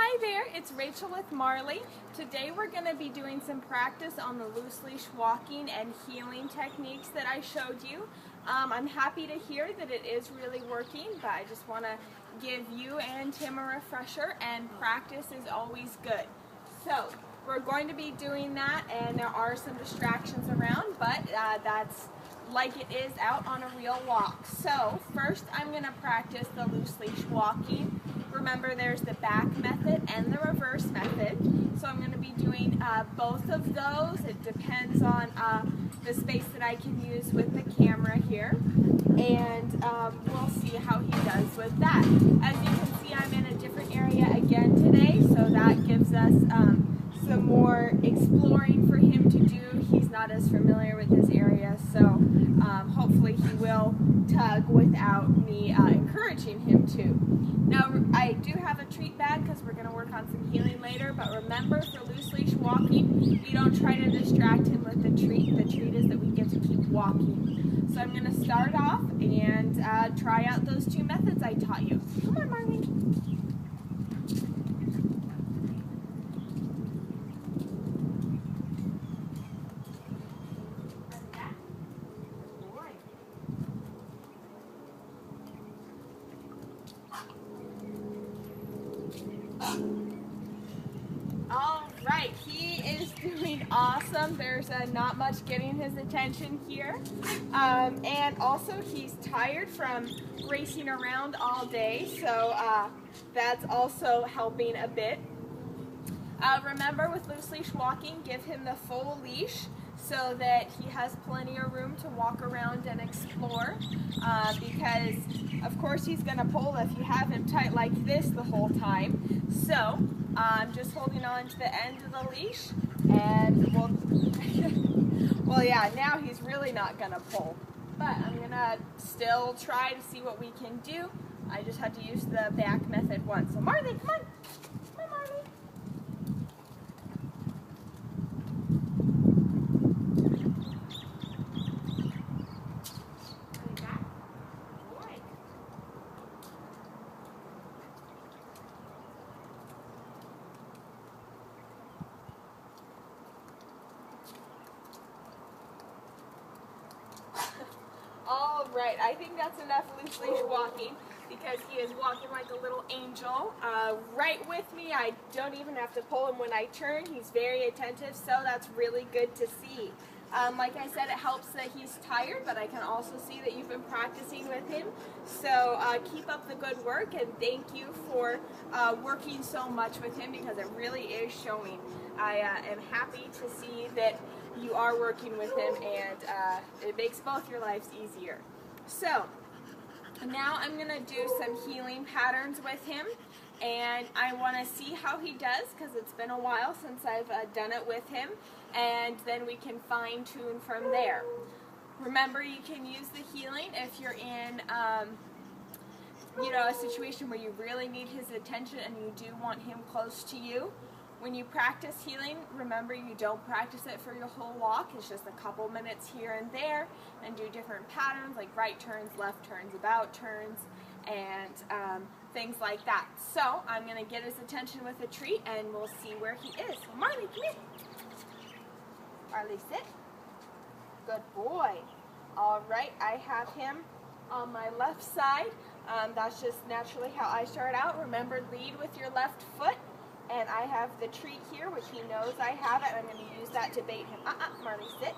Hi there, it's Rachel with Marley. Today we're going to be doing some practice on the loose leash walking and heeling techniques that I showed you. I'm happy to hear that it is really working, but I just want to give you and Tim a refresher, and practice is always good. So we're going to be doing that, and there are some distractions around, but that's like it is out on a real walk. So first I'm going to practice the loose leash walking. Remember, there's the back method and the reverse method. So I'm going to be doing both of those. It depends on the space that I can use with the camera here. And we'll see how he does with that. As you can see, I'm in a different area again today, so that gives us some more exploring for him to do. He's not as familiar with this area, so hopefully he will tug without me encouraging him to. Now, I do have a treat bag because we're going to work on some heeling later, but remember, for loose leash walking, we don't try to distract him with the treat. The treat is that we get to keep walking. So I'm going to start off and try out those two methods I taught you. Come on, Marley. All right, he is doing awesome. There's not much getting his attention here. And also he's tired from racing around all day, so that's also helping a bit. Remember, with loose leash walking, give him the full leash so that he has plenty of room to walk around and explore, because of course he's going to pull if you have him tight like this the whole time. So I'm just holding on to the end of the leash, and well, yeah, now he's really not going to pull, but I'm going to still try to see what we can do. I just had to use the back method once. So Marley, come on. Come on, Marley. All right, I think that's enough loose leash walking, because he is walking like a little angel right with me. I don't even have to pull him when I turn. He's very attentive, so that's really good to see. Like I said, it helps that he's tired, but I can also see that you've been practicing with him. So keep up the good work, and thank you for working so much with him, because it really is showing. I am happy to see that you are working with him, and it makes both your lives easier. So now I'm going to do some heeling patterns with him, and I want to see how he does, because it's been a while since I've done it with him, and then we can fine-tune from there. Remember, you can use the heeling if you're in a situation where you really need his attention and you do want him close to you. When you practice heeling, remember, you don't practice it for your whole walk. It's just a couple minutes here and there, and do different patterns like right turns, left turns, about turns, and things like that. So I'm going to get his attention with a treat, and we'll see where he is. So Marley, come here. Marley, sit. Good boy. All right, I have him on my left side. That's just naturally how I start out. Remember, lead with your left foot. And I have the treat here, which he knows I have it. I'm going to use that to bait him. Marley, sit.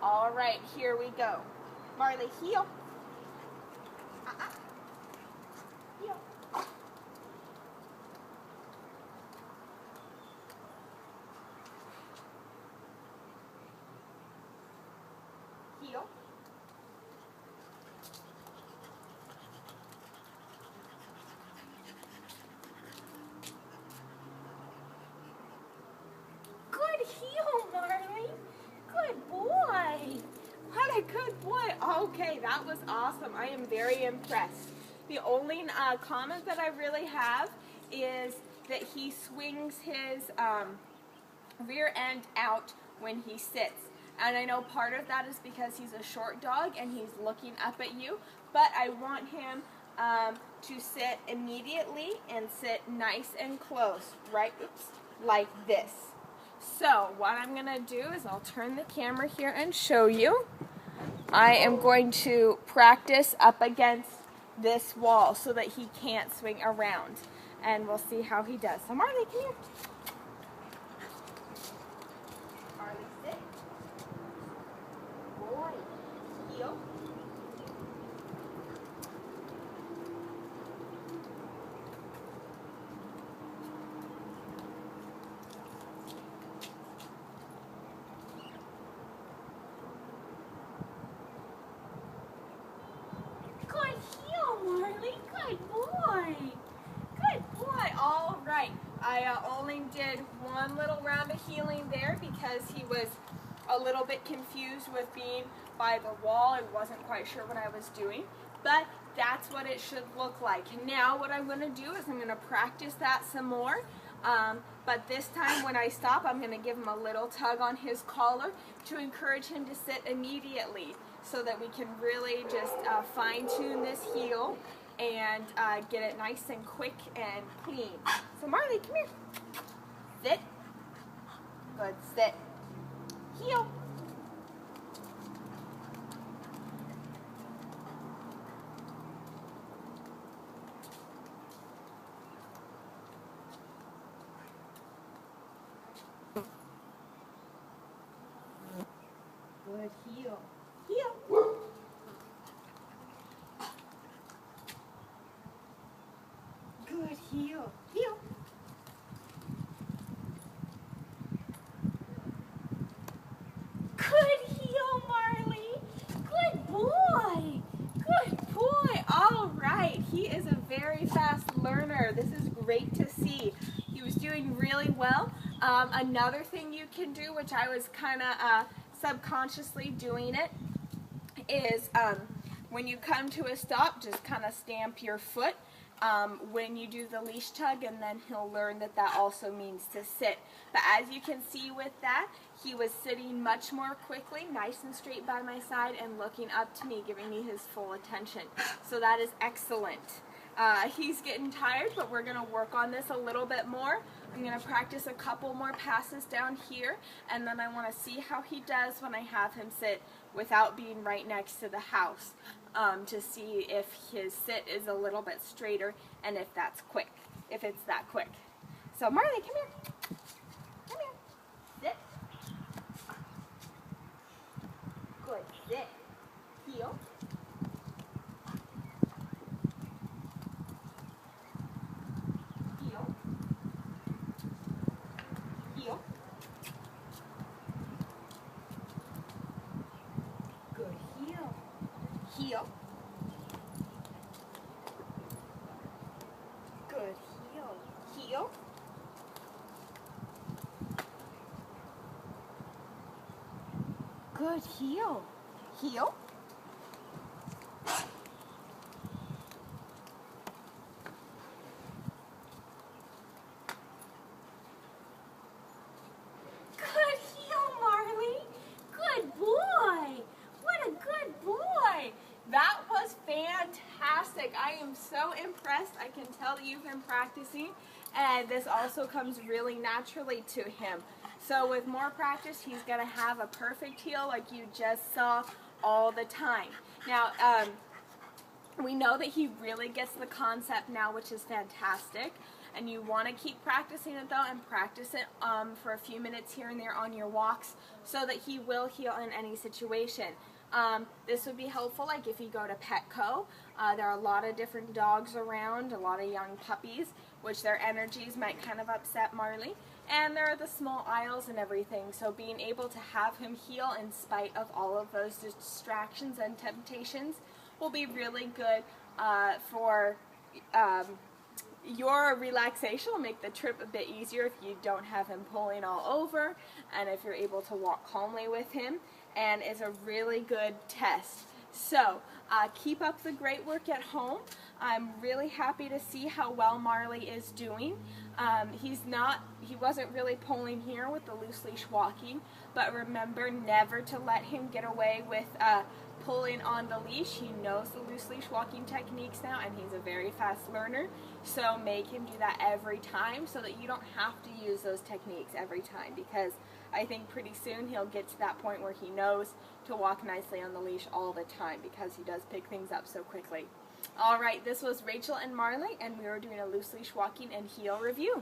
All right, here we go. Marley, heel. Heel. Heel. Good heel, Marley. Good boy. What a good boy. Okay, that was awesome. I am very impressed. The only comment that I really have is that he swings his rear end out when he sits. And I know part of that is because he's a short dog and he's looking up at you, but I want him to sit immediately and sit nice and close, right, like this. So what I'm going to do is I'll turn the camera here and show you. I am going to practice up against this wall so that he can't swing around. And we'll see how he does. So Marley, come here. Marley, sit. Boy, heel. Good heel, Marley. Good boy. Good boy. All right. I only did one little round of healing there because he was a little bit confused with being by the wall and wasn't quite sure what I was doing. But that's what it should look like. Now what I'm going to do is I'm going to practice that some more. But this time when I stop, I'm going to give him a little tug on his collar to encourage him to sit immediately so that we can really just fine-tune this heel and get it nice and quick and clean. So Marley, come here. Sit. Good, sit. Heel. Good, heel. Heel. Good, heel. Heel. Good heel, Marley. Good boy. Good boy. All right. He is a very fast learner. This is great to see. He was doing really well. Another thing you can do, which I was kind of subconsciously doing it, is when you come to a stop, just kind of stamp your foot when you do the leash tug, and then he'll learn that that also means to sit. But as you can see with that, he was sitting much more quickly, nice and straight by my side, and looking up to me, giving me his full attention. So that is excellent. He's getting tired, but we're going to work on this a little bit more. I'm going to practice a couple more passes down here, and then I want to see how he does when I have him sit without being right next to the house, to see if his sit is a little bit straighter and if that's quick, if it's that quick. So Marley, come here. Come here. Sit. Good. Sit. Heel. Heel. Heel. Good. Heel. Heel. Good. Heel. Heel. Good. Heel. Heel. Good heel, Marley. Good boy. What a good boy. That was fantastic. I am so impressed. I can tell that you've been practicing, and this also comes really naturally to him. So with more practice, he's going to have a perfect heel like you just saw all the time. Now, we know that he really gets the concept now, which is fantastic. And you want to keep practicing it though, and practice it for a few minutes here and there on your walks so that he will heel in any situation. This would be helpful like if you go to Petco. There are a lot of different dogs around, a lot of young puppies, which their energies might kind of upset Marley. And there are the small aisles and everything, so being able to have him heel in spite of all of those distractions and temptations will be really good for your relaxation. Will make the trip a bit easier if you don't have him pulling all over, and if you're able to walk calmly with him, and it's a really good test. So keep up the great work at home. I'm really happy to see how well Marley is doing. He wasn't really pulling here with the loose leash walking, but remember never to let him get away with pulling on the leash. He knows the loose leash walking techniques now, and he's a very fast learner. So make him do that every time so that you don't have to use those techniques every time, because I think pretty soon he'll get to that point where he knows to walk nicely on the leash all the time, because he does pick things up so quickly. All right, this was Rachel and Marley, and we were doing a loose leash walking and heel review.